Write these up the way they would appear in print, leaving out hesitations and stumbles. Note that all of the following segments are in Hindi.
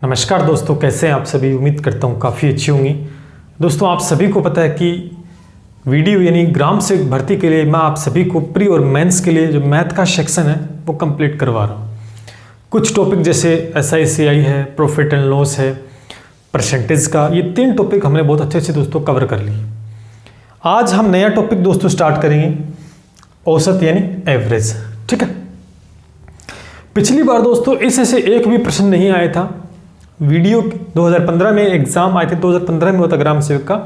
नमस्कार दोस्तों, कैसे हैं आप सभी। उम्मीद करता हूँ काफ़ी अच्छी होंगी। दोस्तों, आप सभी को पता है कि वीडियो यानी ग्राम सेवक भर्ती के लिए मैं आप सभी को प्री और मेंस के लिए जो मैथ का सेक्शन है वो कंप्लीट करवा रहा हूँ। कुछ टॉपिक जैसे SICI है, प्रॉफिट एंड लॉस है, परसेंटेज का, ये 3 टॉपिक हमने बहुत अच्छे से दोस्तों कवर कर लिए। आज हम नया टॉपिक दोस्तों स्टार्ट करेंगे, औसत यानी एवरेज। ठीक है, पिछली बार दोस्तों इससे से एक भी प्रश्न नहीं आया था। वीडियो 2015 में एग्जाम आए थे, 2015 में होता ग्राम सेवक का,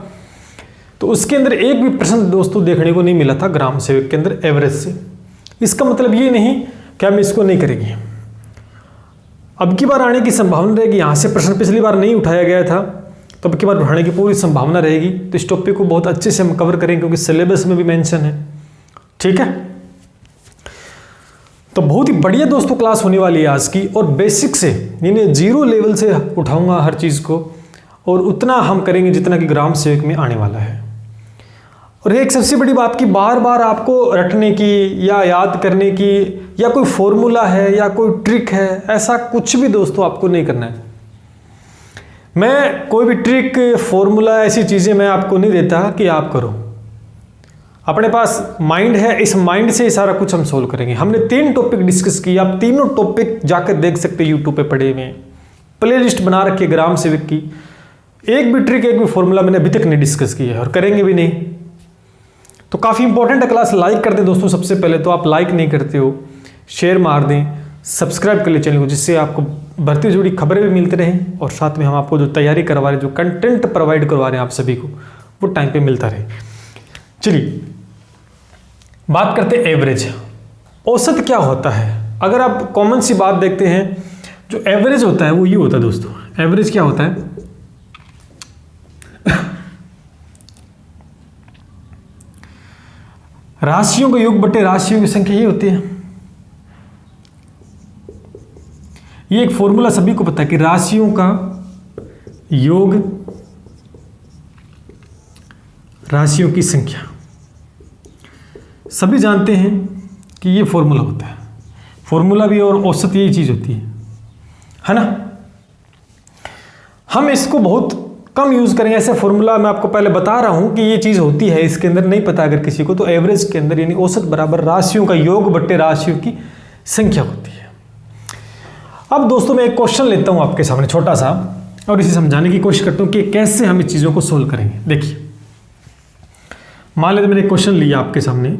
तो उसके अंदर एक भी प्रश्न दोस्तों देखने को नहीं मिला था ग्राम सेवक के अंदर एवरेज से। इसका मतलब ये नहीं कि हम इसको नहीं करेंगे, अब की बार आने की संभावना रहेगी। यहाँ से प्रश्न पिछली बार नहीं उठाया गया था, तो अब की बार उठाने की पूरी संभावना रहेगी। तो इस टॉपिक को बहुत अच्छे से हम कवर करेंगे क्योंकि सिलेबस में भी मेंशन है। ठीक है, तो बहुत ही बढ़िया दोस्तों क्लास होने वाली है आज की, और बेसिक से यानी 0 लेवल से उठाऊंगा हर चीज़ को, और उतना हम करेंगे जितना कि ग्राम सेवक में आने वाला है। और एक सबसे बड़ी बात कि बार बार आपको रटने की या याद करने की या कोई फॉर्मूला है या कोई ट्रिक है, ऐसा कुछ भी दोस्तों आपको नहीं करना है। मैं कोई भी ट्रिक, फॉर्मूला, ऐसी चीज़ें मैं आपको नहीं देता कि आप करो। अपने पास माइंड है, इस माइंड से सारा कुछ हम सोल्व करेंगे। हमने 3 टॉपिक डिस्कस किए, आप तीनों टॉपिक जाकर देख सकते हैं, यूट्यूब पे पड़े हुए हैं, प्ले लिस्ट बना रखी है ग्राम सेवक की। एक भी ट्रिक, एक भी फॉर्मूला मैंने अभी तक नहीं डिस्कस किया है और करेंगे भी नहीं। तो काफ़ी इंपॉर्टेंट है क्लास। लाइक कर दें दोस्तों, सबसे पहले तो आप लाइक नहीं करते हो, शेयर मार दें, सब्सक्राइब कर ले चैनल को, जिससे आपको भर्ती जुड़ी खबरें भी मिलती रहें और साथ में हम आपको जो तैयारी करवा रहे हैं, जो कंटेंट प्रोवाइड करवा रहे हैं आप सभी को, वो टाइम पे मिलता रहे। चलिए बात करते हैं एवरेज। औसत क्या होता है? अगर आप कॉमन सी बात देखते हैं, जो एवरेज होता है वो ये होता है दोस्तों। एवरेज क्या होता है? राशियों का योग बटे राशियों की संख्या, ये होती है। ये एक फॉर्मूला सभी को पता है कि राशियों का योग राशियों की संख्या, सभी जानते हैं कि ये फॉर्मूला होता है। फॉर्मूला भी और औसत यही चीज होती है ना। हम इसको बहुत कम यूज करेंगे ऐसे फॉर्मूला। मैं आपको पहले बता रहा हूं कि ये चीज होती है, इसके अंदर नहीं पता अगर किसी को, तो एवरेज के अंदर यानी औसत बराबर राशियों का योग बट्टे राशियों की संख्या होती है। अब दोस्तों मैं एक क्वेश्चन लेता हूं आपके सामने छोटा सा, और इसे समझाने की कोशिश करता हूं कि कैसे हम इस चीजों को सोल्व करेंगे। देखिए, मान लेते मैंने एक क्वेश्चन लिया आपके सामने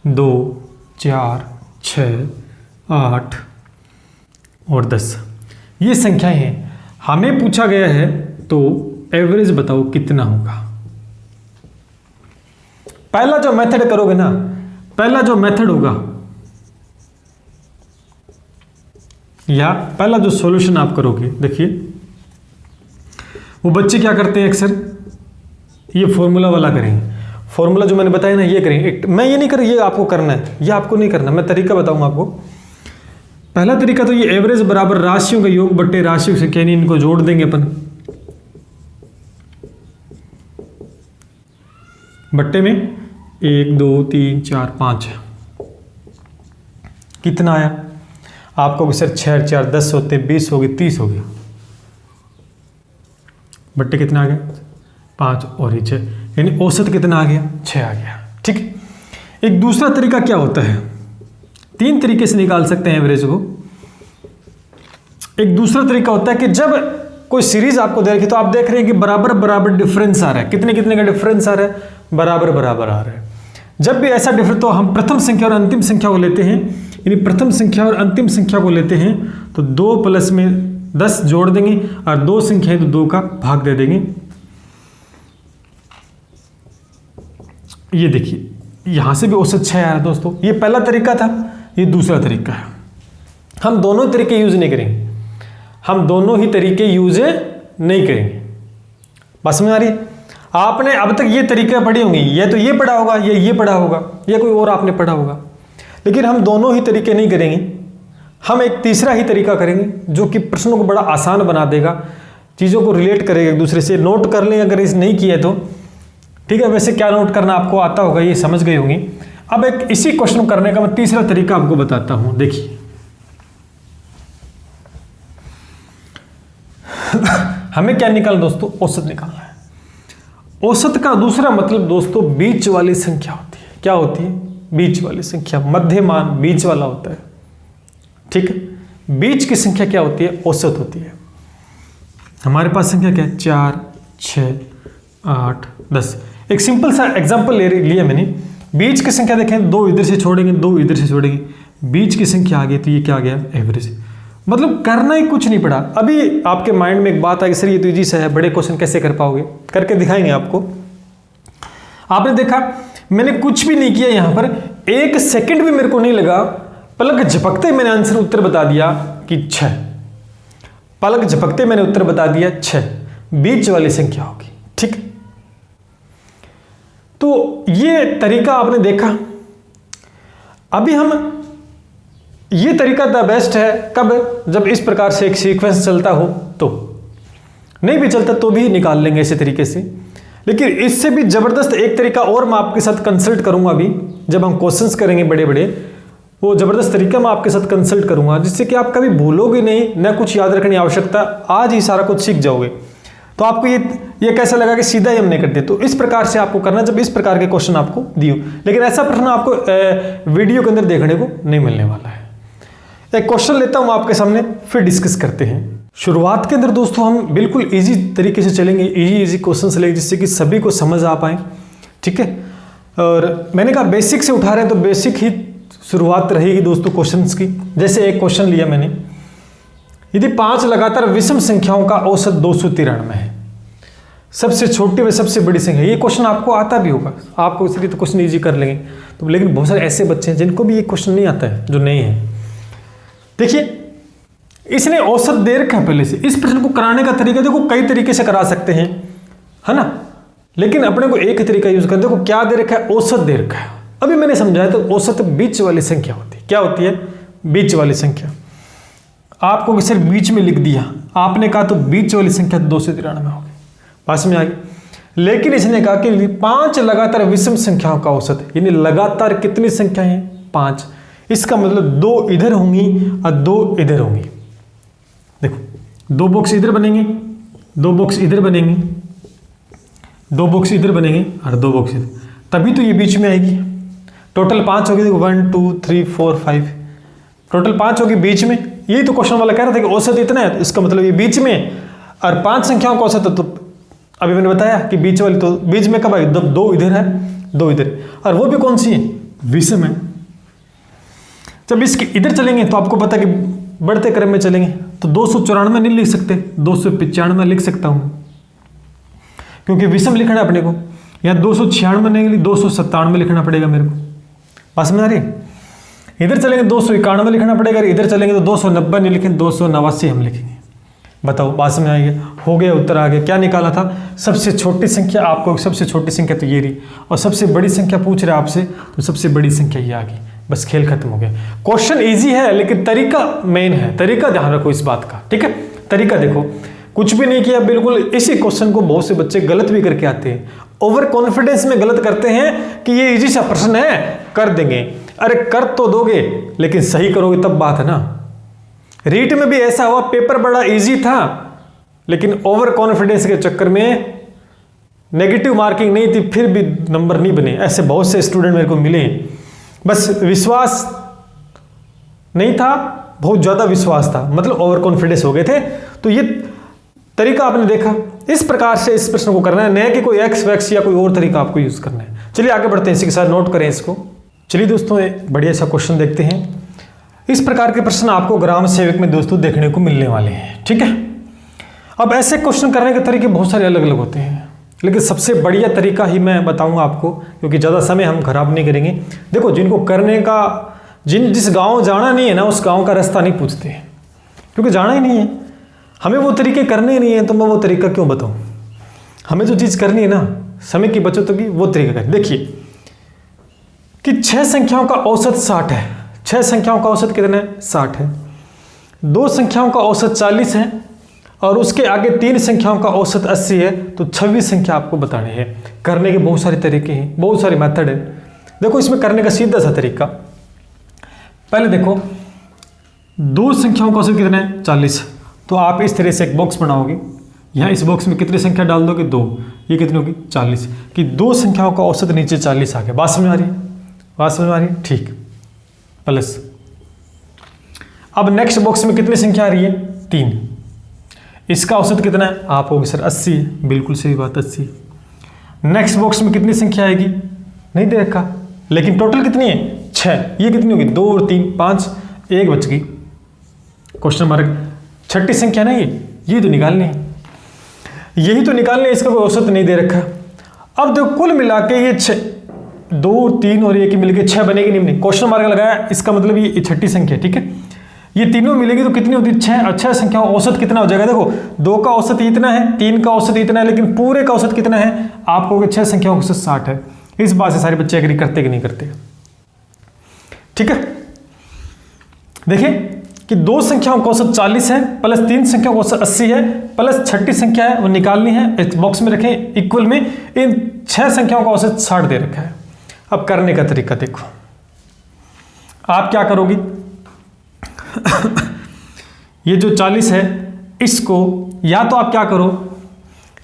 2, 4, 6, 8 और 10 ये संख्याएं हैं। हमें पूछा गया है तो एवरेज बताओ कितना होगा। पहला जो मेथड करोगे ना, पहला जो मेथड होगा या पहला जो सॉल्यूशन आप करोगे, देखिए वो बच्चे क्या करते हैं अक्सर, ये फॉर्मूला वाला करेंगे। फॉर्मूला जो मैंने बताया ना ये करेंगे। मैं ये नहीं कर, ये आपको करना है, ये आपको नहीं करना। मैं तरीका बताऊंगा आपको। पहला तरीका तो ये एवरेज बराबर राशियों का योग बट्टे राशियों से, यानी इनको जोड़ देंगे अपन, बट्टे में 1, 2, 3, 4, 5 कितना आया आपको? सर 6, 4, 10 होते, 20 हो गए, 30 हो गया, बट्टे कितना आ गया? 5 और ये 6, यानी औसत कितना आ गया? 6 आ गया। ठीक है, एक दूसरा तरीका क्या होता है, 3 तरीके से निकाल सकते हैं एवरेज को। एक दूसरा तरीका होता है कि जब कोई सीरीज आपको दे रखी, तो आप देख रहे हैं कि बराबर बराबर डिफरेंस आ रहा है। कितने कितने का डिफरेंस आ रहा है? बराबर बराबर आ रहा है। जब भी ऐसा डिफरेंस, तो हम प्रथम संख्या और अंतिम संख्या को लेते हैं, यानी प्रथम संख्या और अंतिम संख्या को लेते हैं, तो 2 प्लस में 10 जोड़ देंगे, और 2 संख्या है तो 2 का भाग दे देंगे। ये देखिए, यहां से भी औसत 6 आया दोस्तों। ये पहला तरीका था, ये दूसरा तरीका है। हम दोनों तरीके यूज नहीं करेंगे, हम दोनों ही तरीके यूज नहीं करेंगे। बस में आ रही है? आपने अब तक ये तरीके पढ़ी होंगी, ये तो ये पढ़ा होगा, ये पढ़ा होगा, या कोई और आपने पढ़ा होगा, लेकिन हम दोनों ही तरीके नहीं करेंगे। हम एक तीसरा ही तरीका करेंगे जो कि प्रश्नों को बड़ा आसान बना देगा, चीज़ों को रिलेट करेगा एक दूसरे से। नोट कर लें अगर इस नहीं किया तो, ठीक है। वैसे क्या नोट करना आपको आता होगा, ये समझ गए होंगे। अब एक इसी क्वेश्चन करने का मैं तीसरा तरीका आपको बताता हूं। देखिए, हमें क्या निकालना दोस्तों, औसत निकालना है। औसत का दूसरा मतलब दोस्तों बीच वाली संख्या होती है। क्या होती है, बीच वाली संख्या, मध्यमान बीच वाला होता है, ठीक है। बीच की संख्या क्या होती है, औसत होती है। हमारे पास संख्या क्या है, 4, 6, 8, 10। एक सिंपल सा एग्जांपल लिया मैंने। बीच की संख्या देखें, 2 इधर से छोड़ेंगे, 2 इधर से छोड़ेंगे, बीच की संख्या आ गई, तो ये क्या आ गया, एवरेज। मतलब करना ही कुछ नहीं पड़ा। अभी आपके माइंड में एक बात आई, सर ये तो इजी सा है, बड़े क्वेश्चन कैसे कर पाओगे, करके दिखाएंगे आपको। आपने देखा मैंने कुछ भी नहीं किया, यहां पर 1 सेकंड भी मेरे को नहीं लगा, पलक झपकते मैंने आंसर उत्तर बता दिया कि 6। पलक झपकते मैंने उत्तर बता दिया 6, बीच वाली संख्या होगी, ठीक। तो ये तरीका आपने देखा। अभी हम ये तरीका द बेस्ट है कब, जब इस प्रकार से एक सीक्वेंस चलता हो, तो नहीं भी चलता तो भी निकाल लेंगे इसी तरीके से। लेकिन इससे भी जबरदस्त एक तरीका और मैं आपके साथ कंसल्ट करूंगा अभी, जब हम क्वेश्चंस करेंगे बड़े बड़े, वो जबरदस्त तरीका मैं आपके साथ कंसल्ट करूंगा, जिससे कि आप कभी भूलोगे नहीं, न कुछ याद रखने की आवश्यकता, आज ही सारा कुछ सीख जाओगे। तो आपको ये कैसा लगा कि सीधा ही हम नहीं करते, तो इस प्रकार से आपको करना जब इस प्रकार के क्वेश्चन आपको दियो। लेकिन ऐसा प्रश्न आपको वीडियो के अंदर देखने को नहीं मिलने वाला है। एक क्वेश्चन लेता हूं आपके सामने, फिर डिस्कस करते हैं। शुरुआत के अंदर दोस्तों हम बिल्कुल इजी तरीके से चलेंगे, इजी क्वेश्चन लेंगे, जिससे कि सभी को समझ आ पाए, ठीक है। और मैंने कहा बेसिक से उठा रहे हैं, तो बेसिक ही शुरुआत रहेगी दोस्तों क्वेश्चंस की। जैसे एक क्वेश्चन लिया मैंने, यदि 5 लगातार विषम संख्याओं का औसत 293 है, सबसे छोटी व सबसे बड़ी संख्या, ये क्वेश्चन आपको आता भी होगा, आपको इसलिए तो क्वेश्चन इजी कर लेंगे। तो लेकिन बहुत सारे ऐसे बच्चे हैं जिनको भी ये क्वेश्चन नहीं आता है, जो नहीं है। देखिए इसने औसत दे रखा है पहले से। इस प्रश्न को कराने का तरीका देखो, कई तरीके से करा सकते हैं, है ना, लेकिन अपने को एक ही तरीका यूज कर। देखो क्या दे रखा है, औसत दे रखा है। अभी मैंने समझाया तो औसत बीच वाली संख्या होती है। क्या होती है, बीच वाली संख्या। आपको सिर्फ बीच में लिख दिया, आपने कहा तो बीच वाली संख्या 293 होगी, पास में आ गई। लेकिन इसने कहा कि 5 लगातार विषम संख्याओं का औसत, यानी लगातार कितनी संख्या है, 5। इसका मतलब 2 इधर होंगी और 2 इधर होंगी। देखो 2 बॉक्स इधर बनेंगे, 2 बॉक्स इधर बनेंगे, 2 बॉक्स इधर बनेंगे और 2 बॉक्स इधर, तभी तो ये बीच में आएगी। टोटल 5 होगी, देखो 1 2 3 4 5, टोटल 5 होगी बीच में। यही तो क्वेश्चन वाला कह रहा था कि औसत इतना है, तो इसका मतलब ये बीच में, और 5 संख्याओं का औसत है। तो अभी मैंने बताया कि बीच वाली, तो बीच में कब आई, 2 इधर है, 2 इधर, और वो भी कौन सी है, विषम है। जब इसके इधर चलेंगे तो आपको पता है कि बढ़ते क्रम में चलेंगे, तो 294 नहीं लिख सकते, 295 लिख सकता हूं, क्योंकि विषम लिखना है अपने को। यहाँ 296 नहीं, 297 लिखना पड़ेगा मेरे को, पास में आ रही। इधर चलेंगे 291 लिखना पड़ेगा, इधर चलेंगे तो 290 नहीं लिखेंगे, 289 हम लिखेंगे। बताओ पास में आएगा, हो गया, उत्तर आ गया। क्या निकाला था, सबसे छोटी संख्या। आपको सबसे छोटी संख्या तो ये रही, और सबसे बड़ी संख्या पूछ रहे आपसे, तो सबसे बड़ी संख्या ये आ गई। बस खेल खत्म हो गया। क्वेश्चन इजी है, लेकिन तरीका मेन है। तरीका ध्यान रखो इस बात का, ठीक है। तरीका देखो, कुछ भी नहीं किया, बिल्कुल इसी क्वेश्चन को बहुत से बच्चे गलत भी करके आते हैं। ओवर कॉन्फिडेंस में गलत करते हैं कि ये इजी सा प्रश्न है, कर देंगे। अरे कर तो दोगे, लेकिन सही करोगे तब बात है ना। रीट में भी ऐसा हुआ, पेपर बड़ा इजी था, लेकिन ओवर कॉन्फिडेंस के चक्कर में नेगेटिव मार्किंग नहीं थी, फिर भी नंबर नहीं बने। ऐसे बहुत से स्टूडेंट मेरे को मिले, बस विश्वास नहीं था, बहुत ज्यादा विश्वास था, मतलब ओवर कॉन्फिडेंस हो गए थे। तो ये तरीका आपने देखा, इस प्रकार से इस प्रश्न को करना है, नहीं कि कोई एक्स वैक्स या कोई और तरीका आपको यूज करना है। चलिए आगे बढ़ते हैं, इसी के साथ नोट करें इसको। चलिए दोस्तों एक बढ़िया सा क्वेश्चन देखते हैं। इस प्रकार के प्रश्न आपको ग्राम सेवक में दोस्तों देखने को मिलने वाले हैं, ठीक है। अब ऐसे क्वेश्चन करने के तरीके बहुत सारे अलग अलग होते हैं, लेकिन सबसे बढ़िया तरीका ही मैं बताऊंगा आपको, क्योंकि ज़्यादा समय हम खराब नहीं करेंगे। देखो जिनको करने का, जिस गांव जाना नहीं है ना, उस गांव का रास्ता नहीं पूछते, क्योंकि जाना ही नहीं है। हमें वो तरीके करने ही नहीं है, तो मैं वो तरीका क्यों बताऊं। हमें जो चीज़ करनी है ना, समय की बचत होगी, वो तरीका करें। देखिए कि 6 संख्याओं का औसत 60 है। 6 संख्याओं का औसत कितना है, 60 है। 2 संख्याओं का औसत 40 है, और उसके आगे 3 संख्याओं का औसत 80 है। तो 26 संख्या आपको बतानी है। करने के बहुत सारे तरीके हैं, बहुत सारे मेथड है। देखो इसमें करने का सीधा सा तरीका, पहले देखो 2 संख्याओं का औसत कितना है, 40। तो आप इस तरह से एक बॉक्स बनाओगे, यहाँ इस बॉक्स में कितनी संख्या डाल दोगे? 2। ये कितनी होगी? 40। कि 2 संख्याओं का औसत नीचे 40 आ गया। बात समझ में आ रही है? बात समझ में आ रही है? ठीक। प्लस अब नेक्स्ट बॉक्स में कितनी संख्या आ रही है? 3। इसका औसत कितना है? आप होगी सर 80 है। बिल्कुल सही बात, 80। नेक्स्ट बॉक्स में कितनी संख्या आएगी? नहीं दे रखा, लेकिन टोटल कितनी है? 6। ये कितनी होगी? 2 और 3 5, 1 बच गई। Question mark. छठी संख्या नहीं, ये तो निकालनी है, यही तो निकालनी है, इसका कोई औसत नहीं दे रखा। अब देखो कुल मिला के ये 6, 2 3 और 1 मिलके 6 बनेगी नहीं बनेगी? क्वेश्चन मार्क लगाया, इसका मतलब ये छठी संख्या, ठीक है। ये तीनों मिलेगी तो कितनी होती है? 6। अच्छा संख्या औसत कितना हो जाएगा? देखो 2 का औसत इतना है, 3 का औसत इतना है, लेकिन पूरे का औसत कितना है? आप कहोगे 6 संख्या औसत 60 है। इस बात से सारे बच्चे एग्री करते कि नहीं करते? ठीक है। देखिए कि 2 संख्याओं का औसत 40 है, प्लस 3 संख्याओं का औसत 80 है, प्लस छठी संख्या है वो निकालनी है, इस बॉक्स में रखें इक्वल में। इन 6 संख्याओं का औसत 60 दे रखा है। अब करने का तरीका देखो, आप क्या करोगी? ये जो 40 है इसको या तो आप क्या करो,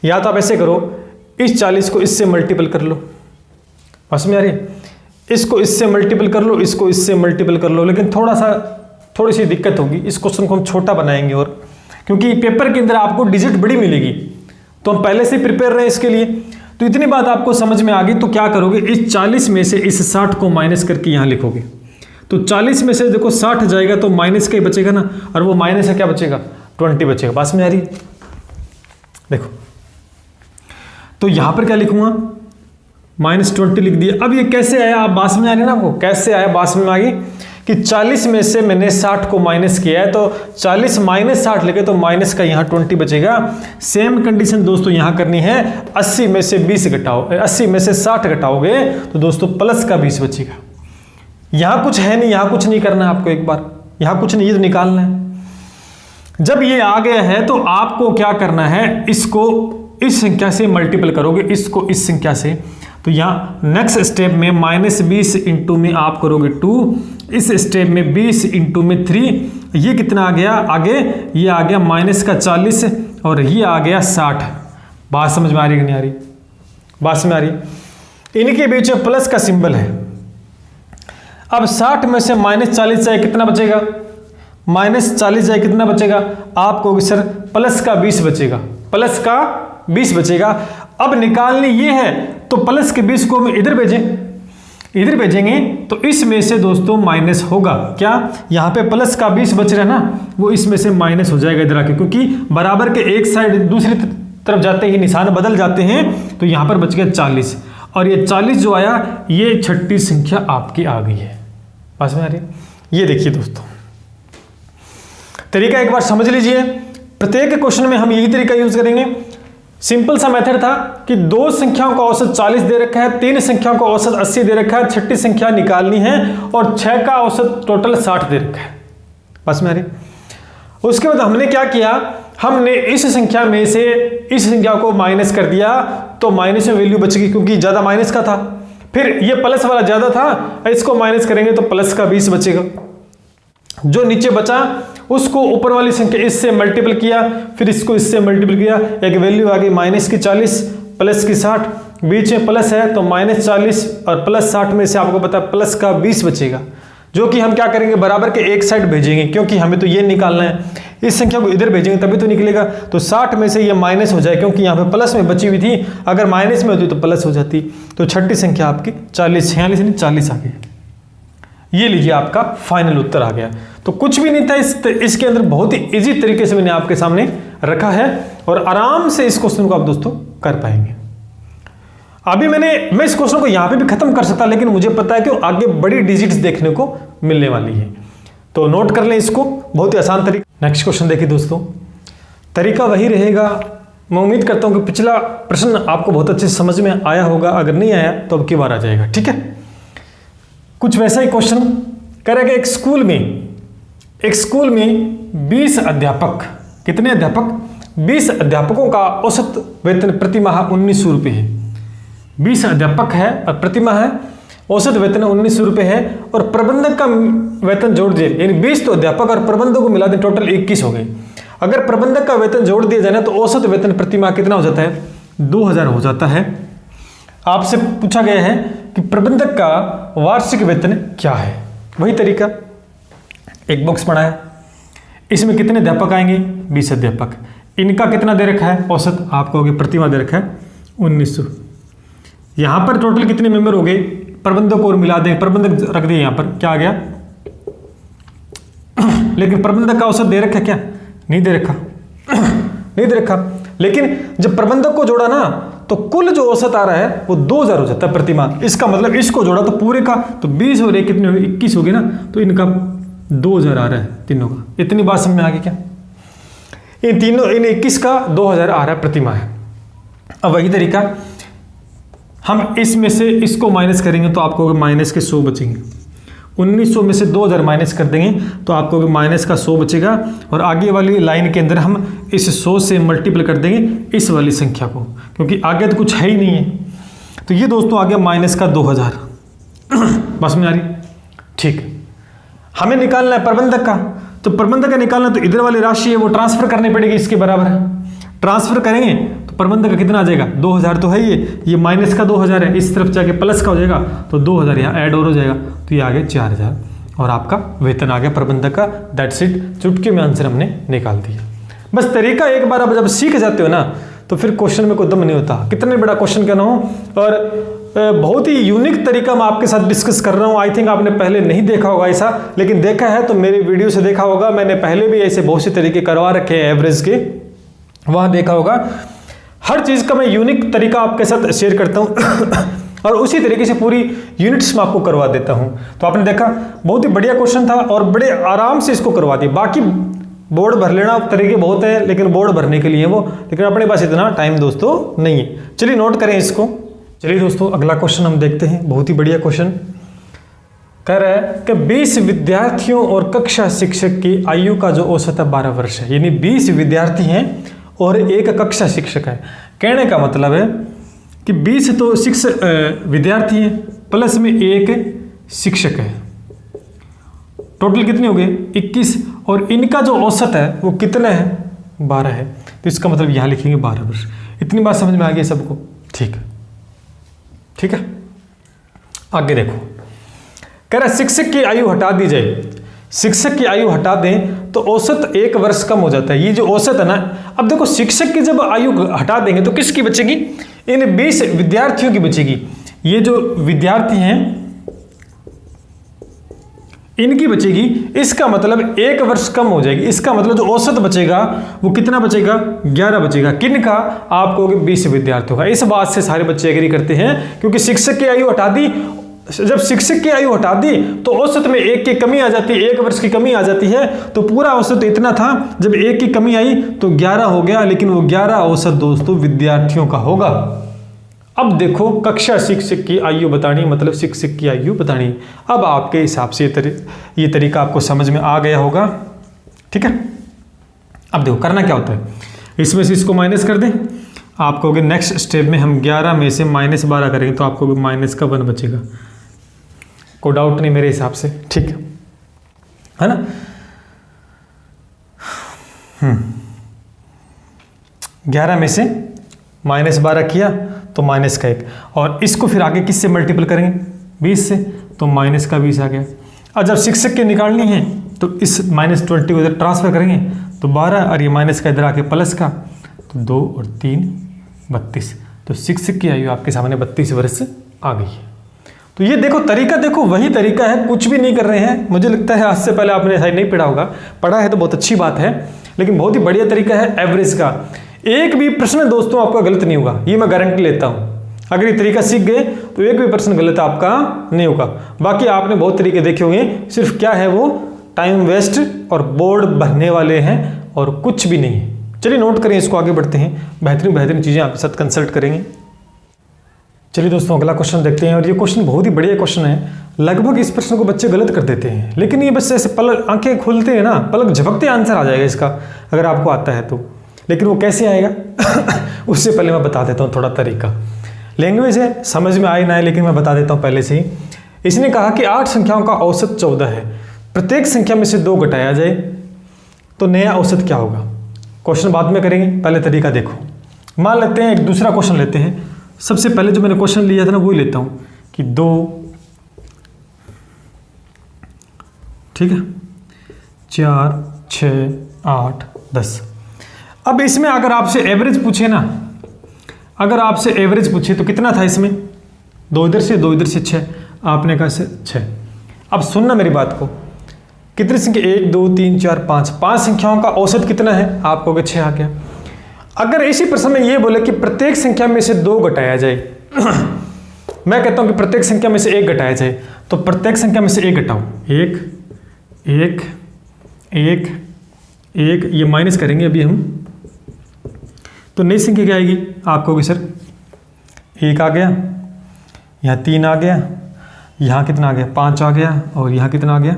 या तो आप ऐसे करो, इस 40 को इससे मल्टीपल कर लो। बस में आ रही है? इसको इससे मल्टीपल कर लो, इसको इससे मल्टीपल कर लो, लेकिन थोड़ी सी दिक्कत होगी। इस क्वेश्चन को हम छोटा बनाएंगे, और क्योंकि पेपर के अंदर आपको डिजिट बड़ी मिलेगी तो हम पहले से प्रिपेयर रहे इसके लिए। तो इतनी बात आपको समझ में आ गई। तो क्या करोगे? इस 40 में से इस 60 को माइनस करके यहां लिखोगे। तो 40 में से देखो 60 जाएगा तो माइनस का ही बचेगा ना, और वो माइनस है क्या बचेगा? 20 बचेगा। बात में आ रही? देखो तो यहां पर क्या लिखूंगा? -20 लिख दिया। अब ये कैसे आया? आप बात में आ रही है ना आपको? कैसे आया? बात में आ गई कि 40 में से मैंने 60 को माइनस किया है, तो 40 माइनस 60 लिखे तो माइनस का यहाँ 20 बचेगा। सेम कंडीशन दोस्तों यहाँ करनी है। 80 में से 20 घटाओ, 80 में से 60 घटाओगे तो दोस्तों प्लस का 20 बचेगा। यहाँ कुछ है नहीं, यहाँ कुछ नहीं करना है आपको, एक बार यहाँ कुछ नहीं, ये तो निकालना है। जब ये आ गया है तो आपको क्या करना है? इसको इस संख्या से मल्टीपल करोगे, इसको इस संख्या से। तो यहाँ नेक्स्ट स्टेप में -20 इंटू में आप करोगे 2, इस स्टेप में 20 इंटू में 3। ये कितना आ गया आगे? ये आ गया -40 और ये आ गया 60। बात समझ में आ रही है कि नहीं आ रही? बात समझ में आ रही? इनके बीच में प्लस का सिंबल है। अब 60 में से -40 जाए कितना बचेगा? -40 जाए कितना बचेगा? आप कहोगे सर प्लस का 20 बचेगा, प्लस का 20 बचेगा। अब निकालनी ये है तो प्लस के 20 को हम इधर इधर भेजेंगे तो इसमें से दोस्तों माइनस होगा। क्या? यहाँ पे प्लस का 20 बच रहा है ना, वो इसमें से माइनस हो जाएगा इधर आके, क्योंकि बराबर के एक साइड दूसरी तरफ जाते ही निशान बदल जाते हैं। तो यहाँ पर बच गया 40, और ये 40 जो आया ये छठी संख्या आपकी आ गई है। पास में आ रही है? ये देखिए दोस्तों, तरीका एक बार समझ लीजिए। प्रत्येक क्वेश्चन में हम यही तरीका यूज करेंगे। सिंपल सा मेथड था कि 2 संख्याओं का औसत 40 दे रखा है, 3 संख्याओं का औसत 80 दे रखा है, छठी संख्या निकालनी है, और 6 का औसत टोटल 60 दे रखा है। बस मेरे उसके बाद हमने क्या किया? हमने इस संख्या में से इस संख्या को माइनस कर दिया, तो माइनस में वैल्यू बच गई क्योंकि ज्यादा माइनस का था। फिर ये प्लस वाला ज्यादा था, इसको माइनस करेंगे तो प्लस का 20 बचेगा। जो नीचे बचा उसको ऊपर वाली संख्या इससे मल्टीपल किया, फिर इसको इससे मल्टीपल किया, एक वैल्यू आ गई माइनस की 40 प्लस की 60, बीच में प्लस है तो -40 और प्लस 60 में से आपको पता है प्लस का 20 बचेगा, जो कि हम क्या करेंगे? बराबर के एक साइड भेजेंगे, क्योंकि हमें तो ये निकालना है। इस संख्या को इधर भेजेंगे तभी तो निकलेगा। तो 60 में से ये माइनस हो जाए, क्योंकि यहाँ पे प्लस में बची हुई थी, अगर माइनस में होती तो प्लस हो जाती। तो छठी संख्या आपकी 40, 46 नहीं 40 आ गई। ये लीजिए आपका फाइनल उत्तर आ गया। तो कुछ भी नहीं था इसके अंदर, बहुत ही इजी तरीके से मैंने आपके सामने रखा है, और आराम से इस क्वेश्चन को आप दोस्तों कर पाएंगे। अभी मैं इस क्वेश्चन को यहां पे भी खत्म कर सकता, लेकिन मुझे पता है कि आगे बड़ी डिजिट्स देखने को मिलने वाली है, तो नोट कर लें इसको, बहुत ही आसान तरीका। नेक्स्ट क्वेश्चन देखिए दोस्तों, तरीका वही रहेगा। मैं उम्मीद करता हूं कि पिछला प्रश्न आपको बहुत अच्छे से समझ में आया होगा, अगर नहीं आया तो अब की बार आ जाएगा। ठीक है, कुछ वैसा ही क्वेश्चन करेगा। एक स्कूल में 20 अध्यापक, कितने अध्यापक? 20 अध्यापकों का औसत वेतन प्रति माह 1900 रुपये है। 20 अध्यापक है और प्रति माह है, औसत वेतन 1900 रुपये है, और प्रबंधक का वेतन जोड़ दिए, यानी 20 तो अध्यापक और प्रबंधक को मिला दें, टोटल 21 हो गए। अगर प्रबंधक का वेतन जोड़ दिया जाए ना तो औसत वेतन प्रति माह कितना हो जाता है? 2000 हो जाता है। आपसे पूछा गया है कि प्रबंधक का वार्षिक वेतन क्या है, वही तरीका, एक बॉक्स पड़ा है, इसमें कितने अध्यापक आएंगे? 20 अध्यापक। इनका कितना दे रखा है औसत? आप कहोगे प्रति माह दे रखा है 1900। यहां पर टोटल कितने मेंबर हो गए? प्रबंधक और मिला दें, प्रबंधक रख दिए यहां पर, क्या आ गया? लेकिन प्रबंधक का औसत दे रखा क्या? नहीं दे रखा, नहीं दे रखा। लेकिन जब प्रबंधक को जोड़ा ना तो कुल जो औसत आ रहा है वो 2000 हो जाता है प्रति माह। इसका मतलब इसको जोड़ा तो पूरे का तो 20 और 1 कितने हो गए? 21 हो गए ना, तो इनका 2000 आ रहा है तीनों का। इतनी बात समझ में आ गई क्या? इन तीनों, इन 21 का 2000 आ रहा है प्रति माह। अब वही तरीका हम इसमें से इसको माइनस करेंगे तो आपको माइनस के 100 बचेंगे। 1900 में से 2000 माइनस कर देंगे तो आपको माइनस का 100 बचेगा, और आगे वाली लाइन के अंदर हम इस 100 से मल्टीप्लाई कर देंगे इस वाली संख्या को, क्योंकि आगे तो कुछ है ही नहीं है। तो ये दोस्तों आ गया माइनस का 2000। बस में आ रही? ठीक। हमें निकालना है प्रबंधक का, तो प्रबंधक का निकालना तो इधर वाली राशि है वो ट्रांसफर करनी पड़ेगी, इसके बराबर है। ट्रांसफर करेंगे तो प्रबंधक का कितना आ जाएगा? 2000 तो है ये माइनस का 2000 है, इस तरफ जाके प्लस का हो जाएगा तो 2000 यहाँ ऐड और हो जाएगा, तो ये आ गया 4000 और आपका वेतन आ गया प्रबंधक का। दैट्स इट, चुटकी में आंसर हमने निकाल दिया। बस तरीका एक बार आप जब सीख जाते हो ना तो फिर क्वेश्चन में कोई दम नहीं होता, कितने बड़ा क्वेश्चन क्यों ना हो। और बहुत ही यूनिक तरीका मैं आपके साथ डिस्कस कर रहा हूँ। आई थिंक आपने पहले नहीं देखा होगा ऐसा, लेकिन देखा है तो मेरे वीडियो से देखा होगा। मैंने पहले भी ऐसे बहुत से तरीके करवा रखे हैं एवरेज के, वहां देखा होगा। हर चीज का मैं यूनिक तरीका आपके साथ शेयर करता हूं और उसी तरीके से पूरी यूनिट्स में आपको करवा देता हूं। तो आपने देखा बहुत ही बढ़िया क्वेश्चन था और बड़े आराम से इसको करवा दिया। बाकी बोर्ड भर लेना तरीके बहुत है, लेकिन बोर्ड भरने के लिए वो, लेकिन अपने पास इतना टाइम दोस्तों नहीं है। चलिए नोट करें इसको। चलिए दोस्तों अगला क्वेश्चन हम देखते हैं, बहुत ही बढ़िया क्वेश्चन। कह रहा है कि 20 विद्यार्थियों और कक्षा शिक्षक की आयु का जो औसत है 12 वर्ष है, यानी 20 विद्यार्थी हैं और एक कक्षा शिक्षक है। कहने का मतलब है कि 20 तो विद्यार्थी हैं प्लस में एक शिक्षक है, टोटल कितने हो गए? 21, और इनका जो औसत है वो कितना है? 12 है। तो इसका मतलब यहां लिखेंगे 12 वर्ष। इतनी बात समझ में आ गई सबको? ठीक है, ठीक है। आगे देखो, कह रहा शिक्षक की आयु हटा दी जाए, शिक्षक की आयु हटा दें तो औसत 1 वर्ष कम हो जाता है। ये जो औसत है ना, अब देखो शिक्षक की जब आयु हटा देंगे तो किसकी बचेगी? इन 20 विद्यार्थियों की बचेगी। ये जो विद्यार्थी हैं इनकी बचेगी। इसका मतलब 1 वर्ष कम हो जाएगी। इसका मतलब जो औसत बचेगा वो कितना बचेगा? 11 बचेगा। किन का? आपको 20 विद्यार्थियों का। इस बात से सारे बच्चे एग्री करते हैं, क्योंकि शिक्षक की आयु हटा दी। जब शिक्षक की आयु हटा दी तो औसत में 1 की कमी आ जाती है, 1 वर्ष की कमी आ जाती है। तो पूरा औसत इतना था, जब 1 की कमी आई तो 11 हो गया, लेकिन वो 11 औसत दोस्तों विद्यार्थियों का होगा। अब देखो कक्षा शिक्षक की आयु बतानी, मतलब शिक्षक की आयु बतानी। अब आपके हिसाब से ये तरीका आपको समझ में आ गया होगा, ठीक है। अब देखो करना क्या होता है, इसमें से इसको माइनस कर दें। आप कहोगे नेक्स्ट स्टेप में हम 11 में से -12 करेंगे तो आपको माइनस का 1 बचेगा। कोई डाउट नहीं मेरे हिसाब से, ठीक है ना। 11 में से -12 किया तो माइनस का 1, और इसको फिर आगे किससे मल्टीपल करेंगे? 20 से, तो माइनस का 20 आ गया। अब जब शिक्षक की निकालनी है तो इस -20 को इधर ट्रांसफर करेंगे तो 12, और ये माइनस का इधर आके प्लस का, तो 2 और 3 32। तो शिक्षक की आयु आपके सामने 32 वर्ष आ गई है। तो ये देखो तरीका, देखो वही तरीका है, कुछ भी नहीं कर रहे हैं। मुझे लगता है आज से पहले आपने शायद नहीं पढ़ा होगा, पढ़ा है तो बहुत अच्छी बात है, लेकिन बहुत ही बढ़िया तरीका है एवरेज का। एक भी प्रश्न दोस्तों आपका गलत नहीं होगा, ये मैं गारंटी लेता हूं। अगर ये तरीका सीख गए तो एक भी प्रश्न गलत आपका नहीं होगा। बाकी आपने बहुत तरीके देखे होंगे, सिर्फ क्या है वो टाइम वेस्ट और बोर्ड भरने वाले हैं और कुछ भी नहीं है। चलिए नोट करें इसको, आगे बढ़ते हैं। बेहतरीन चीजें आपके साथ कंसल्ट करेंगे। चलिए दोस्तों अगला क्वेश्चन देखते हैं, और ये क्वेश्चन बहुत ही बढ़िया क्वेश्चन है। लगभग इस प्रश्न को बच्चे गलत कर देते हैं, लेकिन ये बस ऐसे पलक आंखें खोलते हैं ना, पलक झपकते आंसर आ जाएगा इसका, अगर आपको आता है तो। लेकिन वो कैसे आएगा उससे पहले मैं बता देता हूँ थोड़ा तरीका। लैंग्वेज है, समझ में आए ना आए, लेकिन मैं बता देता हूँ पहले से ही। इसने कहा कि 8 संख्याओं का औसत 14 है, प्रत्येक संख्या में से 2 घटाया जाए तो नया औसत क्या होगा। क्वेश्चन बाद में करेंगे, पहले तरीका देखो। मान लेते हैं एक दूसरा क्वेश्चन लेते हैं। सबसे पहले जो मैंने क्वेश्चन लिया था ना वही लेता हूँ कि 2, ठीक है, 4, 6, 8, 10। अब इसमें अगर आपसे एवरेज पूछे ना, अगर आपसे एवरेज पूछे तो कितना था इसमें, 2 इधर से 2 इधर से 6, आपने कहा से 6। अब सुनना मेरी बात को, कितनी संख्या 1 2 3 4 5, 5 संख्याओं का औसत कितना है, आप कहोगे 6 आ गया। अगर इसी प्रश्न में ये बोले कि प्रत्येक संख्या में से 2 घटाया जाए मैं कहता हूं कि प्रत्येक संख्या में से 1 घटाया जाए, तो प्रत्येक संख्या में से 1 घटाओ, 1 1 1 1, ये माइनस करेंगे अभी हम, तो नई संख्या क्या आएगी, आप कहोगे सर 1 आ गया, यहाँ 3 आ गया, यहाँ कितना आ गया 5 आ गया, और यहाँ कितना आ गया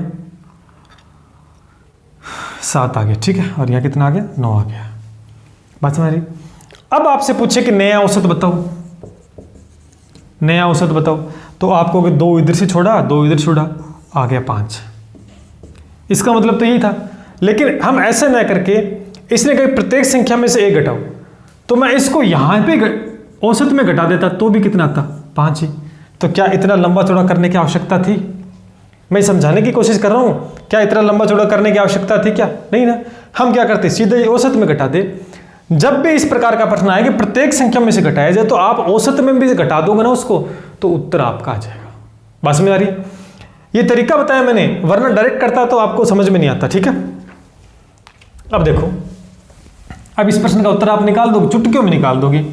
7 आ गया, ठीक है, और यहाँ कितना आ गया 9 आ गया। बात समझ रही। अब आपसे पूछे कि नया औसत बताओ, नया औसत बताओ, तो आप कहोगे 2 इधर से छोड़ा 2 इधर छोड़ा, आ गया 5। इसका मतलब तो यही था, लेकिन हम ऐसे न करके इसने कहा प्रत्येक संख्या में से 1 घटाओ, तो मैं इसको यहाँ पे औसत में घटा देता तो भी कितना आता 5 ही। तो क्या इतना लंबा चौड़ा करने की आवश्यकता थी? मैं समझाने की कोशिश कर रहा हूँ, क्या इतना लंबा चौड़ा करने की आवश्यकता थी क्या? नहीं ना। हम क्या करते सीधे औसत में घटा दे। जब भी इस प्रकार का प्रश्न आए कि प्रत्येक संख्या में से घटाया जाए, तो आप औसत में भी घटा दोगे ना उसको, तो उत्तर आपका आ जाएगा। बात समझ आ रही? ये तरीका बताया मैंने, वरना डायरेक्ट करता तो आपको समझ में नहीं आता। ठीक है, अब देखो, अब इस प्रश्न का उत्तर आप निकाल दोगे, चुटकियों में निकाल दोगे।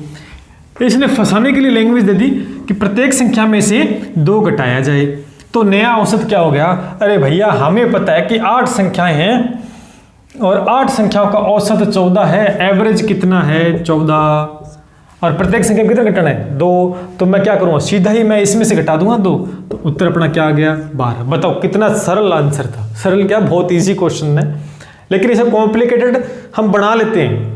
इसने फंसाने के लिए लैंग्वेज दे दी कि प्रत्येक संख्या में से 2 घटाया जाए, तो नया औसत क्या हो गया? अरे भैया, हमें पता है कि 8 संख्याएं हैं और 8 संख्याओं का औसत 14 है, एवरेज कितना है 14, और प्रत्येक संख्या कितना घटाना है 2, तो मैं क्या करूँगा, सीधा ही मैं इसमें से घटा दूंगा 2, तो उत्तर अपना क्या आ गया 12। बताओ कितना सरल आंसर था। सरल क्या, बहुत ईजी क्वेश्चन है, लेकिन इसे कॉम्प्लिकेटेड हम बना लेते हैं।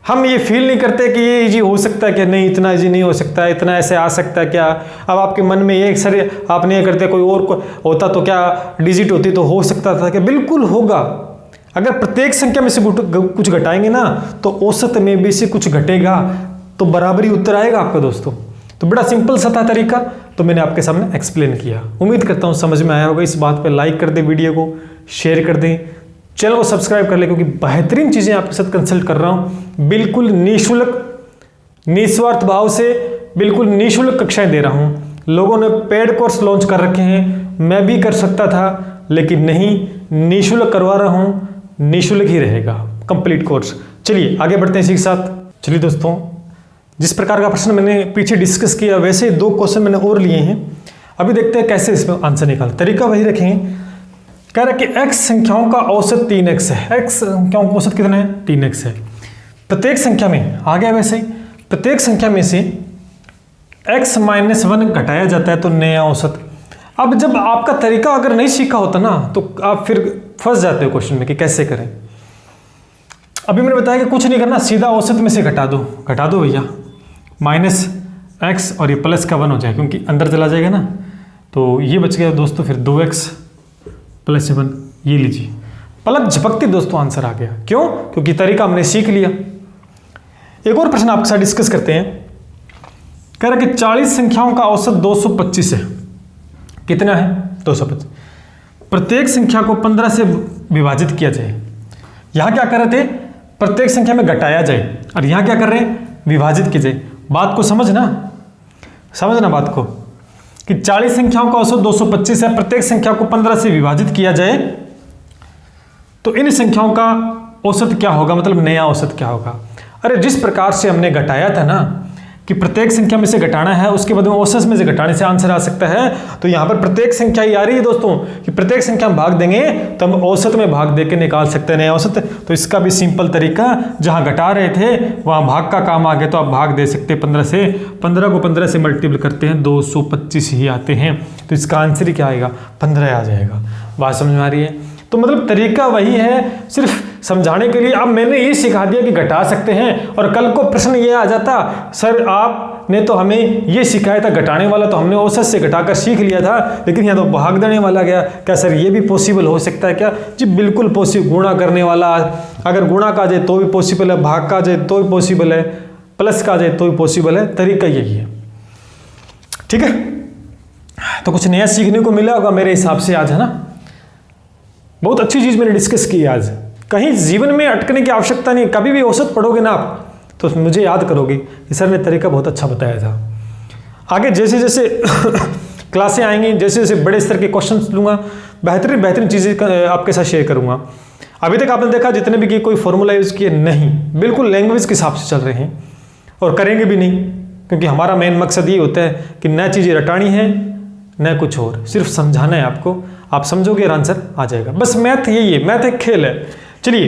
हम ये फील नहीं करते कि ये इजी हो सकता है क्या, नहीं इतना इजी नहीं हो सकता, इतना ऐसे आ सकता है क्या। अब आपके मन में ये सर आपने ये करते कोई और होता तो क्या डिजिट होती तो हो सकता था क्या? बिल्कुल होगा। अगर प्रत्येक संख्या में से कुछ घटाएंगे ना, तो औसत में भी से कुछ घटेगा, तो बराबरी उत्तर आएगा आपका दोस्तों। तो बड़ा सिंपल सा था तरीका, तो मैंने आपके सामने एक्सप्लेन किया। उम्मीद करता हूँ समझ में आया होगा। इस बात पर लाइक कर दें, वीडियो को शेयर कर दें, चैनल को सब्सक्राइब कर ले, क्योंकि बेहतरीन चीज़ें आपके साथ कंसल्ट कर रहा हूँ। बिल्कुल निःशुल्क, निस्वार्थ भाव से बिल्कुल निःशुल्क कक्षाएं दे रहा हूँ। लोगों ने पेड कोर्स लॉन्च कर रखे हैं, मैं भी कर सकता था, लेकिन नहीं, निःशुल्क करवा रहा हूँ, निःशुल्क ही रहेगा कंप्लीट कोर्स। चलिए आगे बढ़ते हैं इसी के साथ। चलिए दोस्तों, जिस प्रकार का प्रश्न मैंने पीछे डिस्कस किया, वैसे 2 क्वेश्चन मैंने और लिए हैं। अभी देखते हैं कैसे इसमें आंसर निकाल। तरीका वही रखेंगे। कह रहा है कि x संख्याओं का औसत 3x है। x संख्याओं का औसत कितना है 3x है। प्रत्येक संख्या में आ गया, वैसे ही प्रत्येक संख्या में से x - 1 घटाया जाता है, तो नया औसत। अब जब आपका तरीका अगर नहीं सीखा होता ना, तो आप फिर फंस जाते हो क्वेश्चन में कि कैसे करें। अभी मैंने बताया कि कुछ नहीं करना, सीधा औसत में से घटा दो भैया, -x और ये प्लस का 1 हो जाए, क्योंकि अंदर चला जाएगा ना, तो ये बच गया दोस्तों। फिर 2x + 1, ये लीजिए, पलक झपकती दोस्तों आंसर आ गया। क्यों? क्योंकि तरीका हमने सीख लिया। एक और प्रश्न आपके साथ डिस्कस करते हैं। कह रहा है कि 40 संख्याओं का औसत 225 है। कितना है 225। प्रत्येक संख्या को 15 से विभाजित किया जाए। यहां क्या कर रहे थे, प्रत्येक संख्या में घटाया जाए, और यहां क्या कर रहे हैं, विभाजित की जाए। बात को समझना बात को, कि 40 संख्याओं का औसत 225 है, प्रत्येक संख्या को 15 से विभाजित किया जाए, तो इन संख्याओं का औसत क्या होगा, मतलब नया औसत क्या होगा। अरे जिस प्रकार से हमने घटाया था ना, कि प्रत्येक संख्या में से घटाना है, उसके बाद में औसत में से घटाने से आंसर आ सकता है, तो यहां पर प्रत्येक संख्या ही आ रही है दोस्तों, कि प्रत्येक संख्या में भाग देंगे तो हम औसत में भाग देके निकाल सकते हैं नया औसत। तो इसका भी सिंपल तरीका, जहां घटा रहे थे वहां भाग का काम आ गया, तो आप भाग दे सकते हैं 15 से। 15 को 15 से मल्टीपल करते हैं, 225 ही आते हैं, तो इसका आंसर ही क्या आएगा, 15 आ जाएगा। बात समझ में आ रही है? तो मतलब तरीका वही है, सिर्फ समझाने के लिए। अब मैंने ये सिखा दिया कि घटा सकते हैं, और कल को प्रश्न ये आ जाता, सर आप ने तो हमें ये सिखाया था घटाने वाला, तो हमने औसत से घटाकर सीख लिया था, लेकिन यहाँ तो भाग देने वाला गया। क्या सर ये भी पॉसिबल हो सकता है क्या? जी बिल्कुल पॉसिबल। गुणा करने वाला, अगर गुणा का जाए तो भी पॉसिबल है, भाग का जाए तो भी पॉसिबल है, प्लस का जाए तो भी पॉसिबल है। तरीका यही है, ठीक है। तो कुछ नया सीखने को मिला होगा मेरे हिसाब से आज, है ना। बहुत अच्छी चीज मैंने डिस्कस की आज। कहीं जीवन में अटकने की आवश्यकता नहीं। कभी भी औसत पढ़ोगे ना आप तो मुझे याद करोगे कि सर ने तरीका बहुत अच्छा बताया था। आगे जैसे जैसे क्लासें आएंगी, जैसे जैसे बड़े स्तर के क्वेश्चन लूंगा, बेहतरीन बेहतरीन चीज़ें आपके साथ शेयर करूंगा। अभी तक आपने देखा जितने भी किए कोई फॉर्मूला यूज़ किए नहीं, बिल्कुल लैंग्वेज के हिसाब से चल रहे हैं और करेंगे भी नहीं, क्योंकि हमारा मेन मकसद ये होता है कि नया चीज़ें रटानी है, न कुछ और, सिर्फ समझाना है आपको। आप समझोगे और आंसर आ जाएगा। बस मैथ यही है, मैथ एक खेल है। चलिए,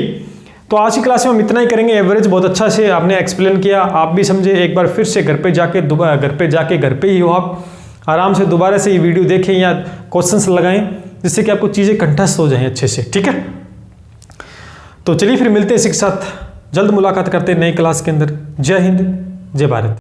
तो आज की क्लास में हम इतना ही करेंगे। एवरेज बहुत अच्छा से आपने एक्सप्लेन किया, आप भी समझे। एक बार फिर से घर पे जाके घर पे ही हो आप, आराम से दोबारा से ये वीडियो देखें या क्वेश्चंस लगाएं, जिससे कि आपको चीज़ें कंठस्थ हो जाएं अच्छे से, ठीक है। तो चलिए फिर मिलते हैं इसी के साथ, जल्द मुलाकात करते हैं नई क्लास के अंदर। जय हिंद, जय भारत।